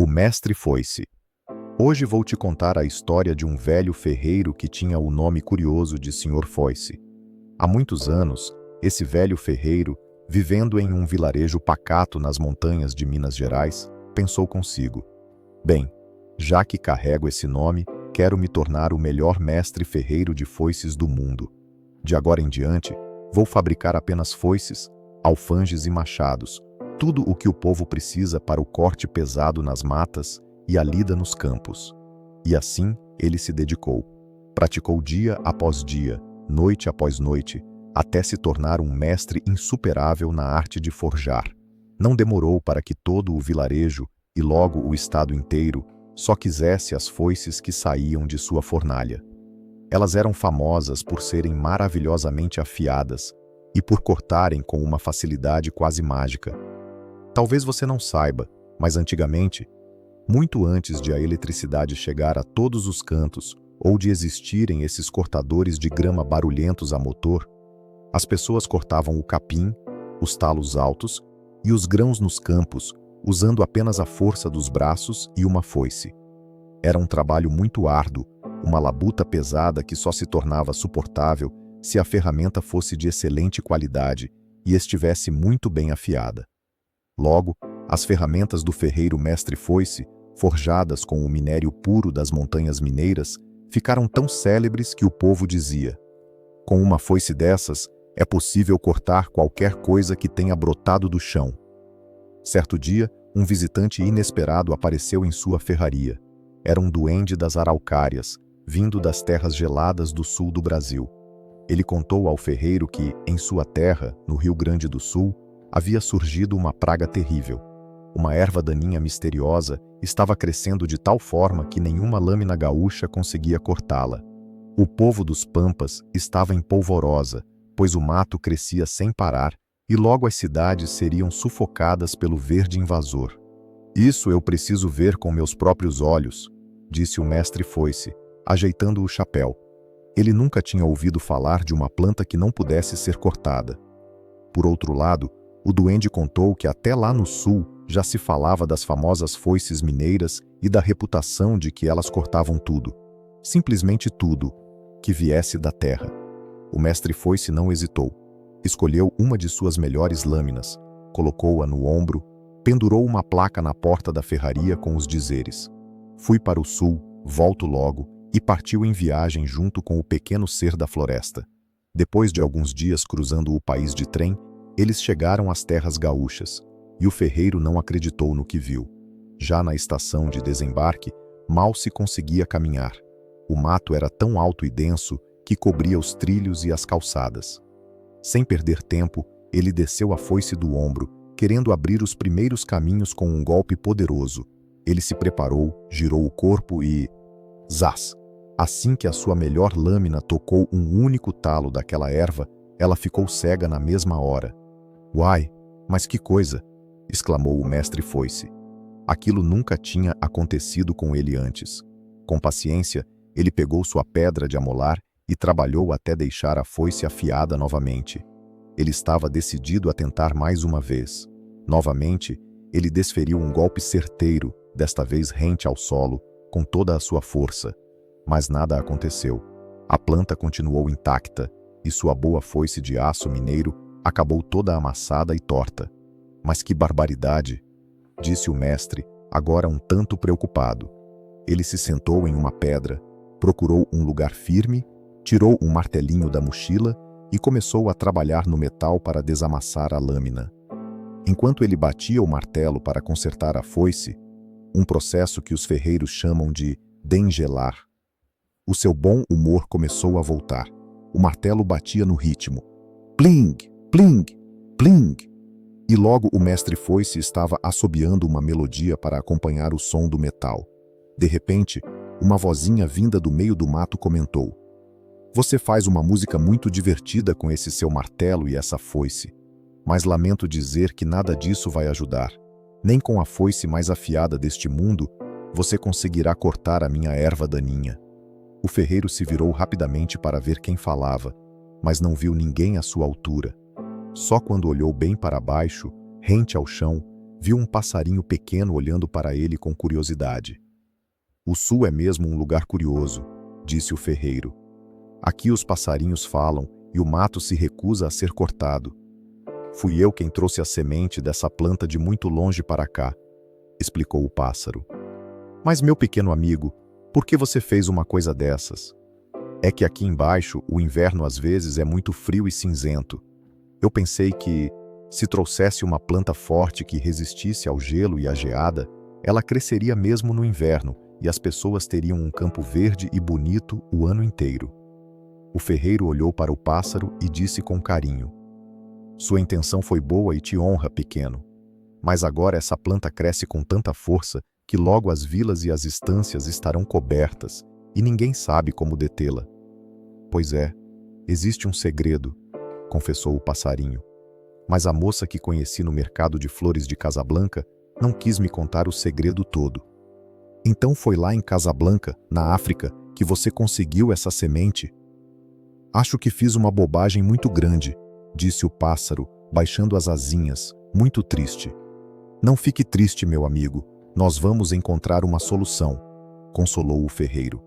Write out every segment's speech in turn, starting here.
O mestre foi-se. Hoje vou te contar a história de um velho ferreiro que tinha o nome curioso de Sr. Foice. Há muitos anos, esse velho ferreiro, vivendo em um vilarejo pacato nas montanhas de Minas Gerais, pensou consigo: bem, já que carrego esse nome, quero me tornar o melhor mestre ferreiro de foices do mundo. De agora em diante, vou fabricar apenas foices, alfanjes e machados, tudo o que o povo precisa para o corte pesado nas matas e a lida nos campos. E assim ele se dedicou. Praticou dia após dia, noite após noite, até se tornar um mestre insuperável na arte de forjar. Não demorou para que todo o vilarejo, e logo o estado inteiro, só quisesse as foices que saíam de sua fornalha. Elas eram famosas por serem maravilhosamente afiadas e por cortarem com uma facilidade quase mágica. Talvez você não saiba, mas antigamente, muito antes de a eletricidade chegar a todos os cantos ou de existirem esses cortadores de grama barulhentos a motor, as pessoas cortavam o capim, os talos altos e os grãos nos campos, usando apenas a força dos braços e uma foice. Era um trabalho muito árduo, uma labuta pesada que só se tornava suportável se a ferramenta fosse de excelente qualidade e estivesse muito bem afiada. Logo, as ferramentas do ferreiro mestre Foice, forjadas com o minério puro das montanhas mineiras, ficaram tão célebres que o povo dizia: com uma foice dessas, é possível cortar qualquer coisa que tenha brotado do chão. Certo dia, um visitante inesperado apareceu em sua ferraria. Era um duende das araucárias, vindo das terras geladas do sul do Brasil. Ele contou ao ferreiro que, em sua terra, no Rio Grande do Sul, havia surgido uma praga terrível. Uma erva daninha misteriosa estava crescendo de tal forma que nenhuma lâmina gaúcha conseguia cortá-la. O povo dos Pampas estava em polvorosa, pois o mato crescia sem parar e logo as cidades seriam sufocadas pelo verde invasor. Isso eu preciso ver com meus próprios olhos, disse o mestre Foice, ajeitando o chapéu. Ele nunca tinha ouvido falar de uma planta que não pudesse ser cortada. Por outro lado, o duende contou que até lá no sul já se falava das famosas foices mineiras e da reputação de que elas cortavam tudo, simplesmente tudo, que viesse da terra. O mestre Foice não hesitou. Escolheu uma de suas melhores lâminas, colocou-a no ombro, pendurou uma placa na porta da ferraria com os dizeres: fui para o sul, volto logo, e partiu em viagem junto com o pequeno ser da floresta. Depois de alguns dias cruzando o país de trem, eles chegaram às terras gaúchas, e o ferreiro não acreditou no que viu. Já na estação de desembarque, mal se conseguia caminhar. O mato era tão alto e denso que cobria os trilhos e as calçadas. Sem perder tempo, ele desceu a foice do ombro, querendo abrir os primeiros caminhos com um golpe poderoso. Ele se preparou, girou o corpo e... zás! Assim que a sua melhor lâmina tocou um único talo daquela erva, ela ficou cega na mesma hora. Uai, mas que coisa! Exclamou o mestre Foice. Aquilo nunca tinha acontecido com ele antes. Com paciência, ele pegou sua pedra de amolar e trabalhou até deixar a foice afiada novamente. Ele estava decidido a tentar mais uma vez. Novamente, ele desferiu um golpe certeiro, desta vez rente ao solo, com toda a sua força. Mas nada aconteceu. A planta continuou intacta, e sua boa foice de aço mineiro acabou toda amassada e torta. Mas que barbaridade! Disse o mestre, agora um tanto preocupado. Ele se sentou em uma pedra, procurou um lugar firme, tirou um martelinho da mochila e começou a trabalhar no metal para desamassar a lâmina. Enquanto ele batia o martelo para consertar a foice, um processo que os ferreiros chamam de dengelar, o seu bom humor começou a voltar. O martelo batia no ritmo. Pling, pling, pling. E logo o mestre Foice estava assobiando uma melodia para acompanhar o som do metal. De repente, uma vozinha vinda do meio do mato comentou: você faz uma música muito divertida com esse seu martelo e essa foice, mas lamento dizer que nada disso vai ajudar. Nem com a foice mais afiada deste mundo, você conseguirá cortar a minha erva daninha. O ferreiro se virou rapidamente para ver quem falava, mas não viu ninguém à sua altura. Só quando olhou bem para baixo, rente ao chão, viu um passarinho pequeno olhando para ele com curiosidade. "O sul é mesmo um lugar curioso", disse o ferreiro. "Aqui os passarinhos falam e o mato se recusa a ser cortado. Fui eu quem trouxe a semente dessa planta de muito longe para cá", explicou o pássaro. "Mas, meu pequeno amigo, por que você fez uma coisa dessas? É que aqui embaixo o inverno às vezes é muito frio e cinzento. Eu pensei que, se trouxesse uma planta forte que resistisse ao gelo e à geada, ela cresceria mesmo no inverno e as pessoas teriam um campo verde e bonito o ano inteiro." O ferreiro olhou para o pássaro e disse com carinho: "Sua intenção foi boa e te honra, pequeno. Mas agora essa planta cresce com tanta força que logo as vilas e as estâncias estarão cobertas e ninguém sabe como detê-la." "Pois é, existe um segredo", confessou o passarinho. "Mas a moça que conheci no mercado de flores de Casablanca não quis me contar o segredo todo." "Então foi lá em Casablanca, na África, que você conseguiu essa semente?" "Acho que fiz uma bobagem muito grande", disse o pássaro, baixando as asinhas, muito triste. "Não fique triste, meu amigo. Nós vamos encontrar uma solução", consolou o ferreiro.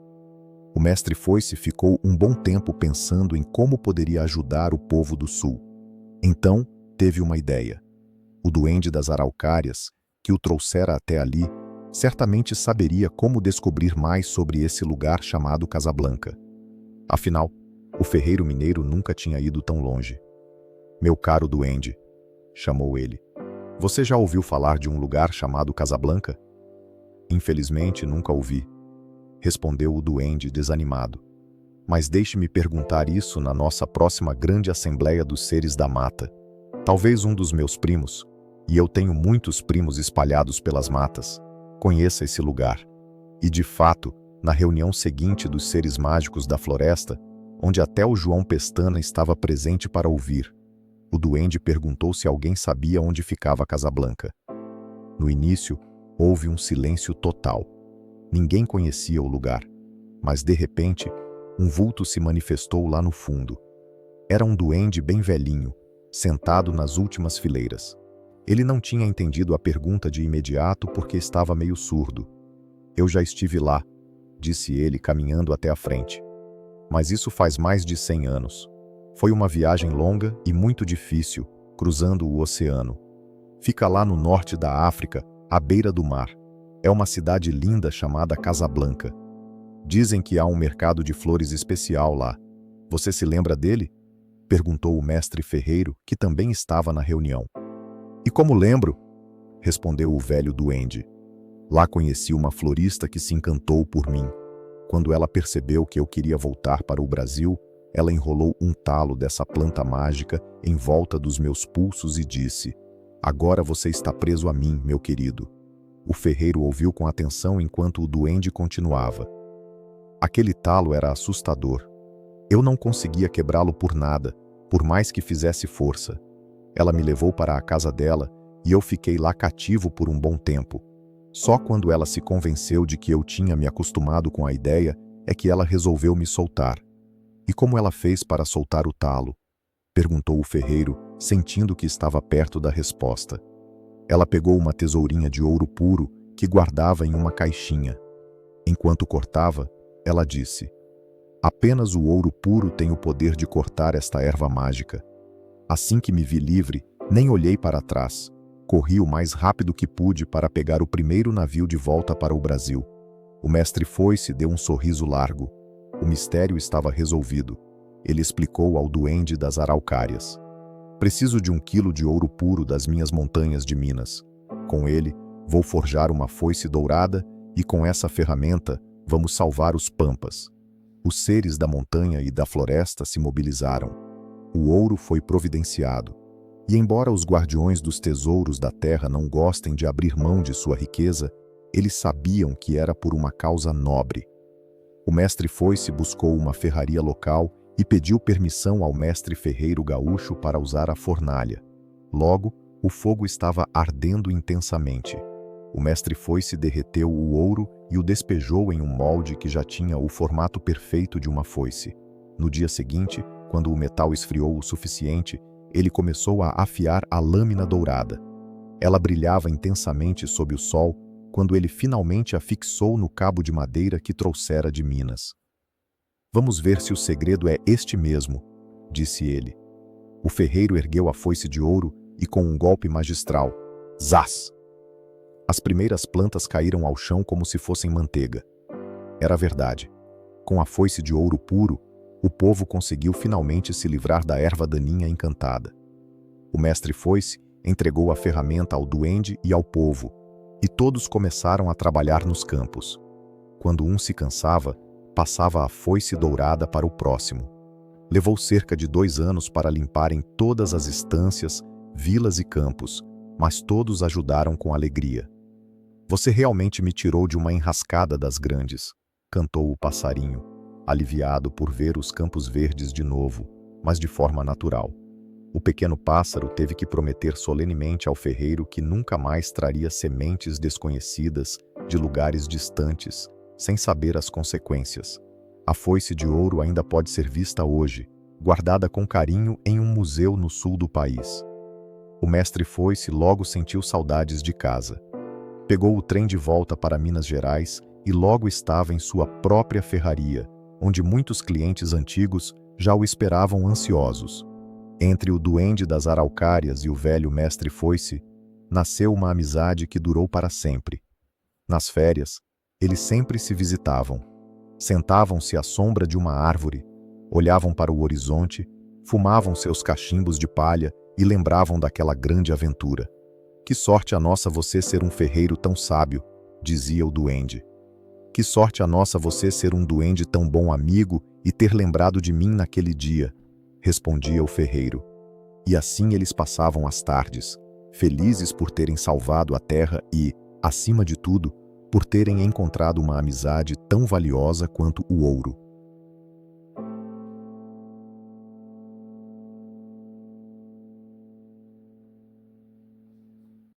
O mestre Foice ficou um bom tempo pensando em como poderia ajudar o povo do sul. Então, teve uma ideia. O duende das araucárias, que o trouxera até ali, certamente saberia como descobrir mais sobre esse lugar chamado Casablanca. Afinal, o ferreiro mineiro nunca tinha ido tão longe. "Meu caro duende", chamou ele, "você já ouviu falar de um lugar chamado Casablanca?" "Infelizmente, nunca ouvi", respondeu o duende desanimado. "Mas deixe-me perguntar isso na nossa próxima grande assembleia dos seres da mata. Talvez um dos meus primos, e eu tenho muitos primos espalhados pelas matas, conheça esse lugar." E de fato, na reunião seguinte dos seres mágicos da floresta, onde até o João Pestana estava presente para ouvir, o duende perguntou se alguém sabia onde ficava Casablanca. No início, houve um silêncio total. Ninguém conhecia o lugar, mas de repente, um vulto se manifestou lá no fundo. Era um duende bem velhinho, sentado nas últimas fileiras. Ele não tinha entendido a pergunta de imediato porque estava meio surdo. "Eu já estive lá", disse ele caminhando até a frente. "Mas isso faz mais de 100 anos. Foi uma viagem longa e muito difícil, cruzando o oceano. Fica lá no norte da África, à beira do mar. É uma cidade linda chamada Casablanca. Dizem que há um mercado de flores especial lá. Você se lembra dele?" perguntou o mestre ferreiro, que também estava na reunião. "E como lembro?", respondeu o velho duende. "Lá conheci uma florista que se encantou por mim. Quando ela percebeu que eu queria voltar para o Brasil, ela enrolou um talo dessa planta mágica em volta dos meus pulsos e disse: 'Agora você está preso a mim, meu querido.'" O ferreiro ouviu com atenção enquanto o duende continuava. "Aquele talo era assustador. Eu não conseguia quebrá-lo por nada, por mais que fizesse força. Ela me levou para a casa dela e eu fiquei lá cativo por um bom tempo. Só quando ela se convenceu de que eu tinha me acostumado com a ideia é que ela resolveu me soltar." "E como ela fez para soltar o talo?", perguntou o ferreiro, sentindo que estava perto da resposta. "Ela pegou uma tesourinha de ouro puro que guardava em uma caixinha. Enquanto cortava, ela disse: 'Apenas o ouro puro tem o poder de cortar esta erva mágica.' Assim que me vi livre, nem olhei para trás. Corri o mais rápido que pude para pegar o primeiro navio de volta para o Brasil." O mestre Foice deu um sorriso largo. O mistério estava resolvido. Ele explicou ao duende das araucárias: "Preciso de 1 quilo de ouro puro das minhas montanhas de Minas. Com ele, vou forjar uma foice dourada e com essa ferramenta vamos salvar os pampas." Os seres da montanha e da floresta se mobilizaram. O ouro foi providenciado. E embora os guardiões dos tesouros da terra não gostem de abrir mão de sua riqueza, eles sabiam que era por uma causa nobre. O mestre Foice buscou uma ferraria local e pediu permissão ao mestre ferreiro gaúcho para usar a fornalha. Logo, o fogo estava ardendo intensamente. O mestre Foice derreteu o ouro e o despejou em um molde que já tinha o formato perfeito de uma foice. No dia seguinte, quando o metal esfriou o suficiente, ele começou a afiar a lâmina dourada. Ela brilhava intensamente sob o sol quando ele finalmente a fixou no cabo de madeira que trouxera de Minas. "Vamos ver se o segredo é este mesmo", disse ele. O ferreiro ergueu a foice de ouro e, com um golpe magistral, zás! As primeiras plantas caíram ao chão como se fossem manteiga. Era verdade. Com a foice de ouro puro, o povo conseguiu finalmente se livrar da erva daninha encantada. O mestre foice entregou a ferramenta ao duende e ao povo, e todos começaram a trabalhar nos campos. Quando um se cansava, passava a foice dourada para o próximo. Levou cerca de 2 anos para limparem todas as estâncias, vilas e campos, mas todos ajudaram com alegria. "Você realmente me tirou de uma enrascada das grandes", cantou o passarinho, aliviado por ver os campos verdes de novo, mas de forma natural. O pequeno pássaro teve que prometer solenemente ao ferreiro que nunca mais traria sementes desconhecidas de lugares distantes, sem saber as consequências. A foice de ouro ainda pode ser vista hoje, guardada com carinho em um museu no sul do país. O mestre foice logo sentiu saudades de casa. Pegou o trem de volta para Minas Gerais e logo estava em sua própria ferraria, onde muitos clientes antigos já o esperavam ansiosos. Entre o duende das araucárias e o velho mestre foice, nasceu uma amizade que durou para sempre. Nas férias, eles sempre se visitavam. Sentavam-se à sombra de uma árvore, olhavam para o horizonte, fumavam seus cachimbos de palha e lembravam daquela grande aventura. "Que sorte a nossa você ser um ferreiro tão sábio", dizia o duende. "Que sorte a nossa você ser um duende tão bom amigo e ter lembrado de mim naquele dia", respondia o ferreiro. E assim eles passavam as tardes, felizes por terem salvado a terra e, acima de tudo, por terem encontrado uma amizade tão valiosa quanto o ouro.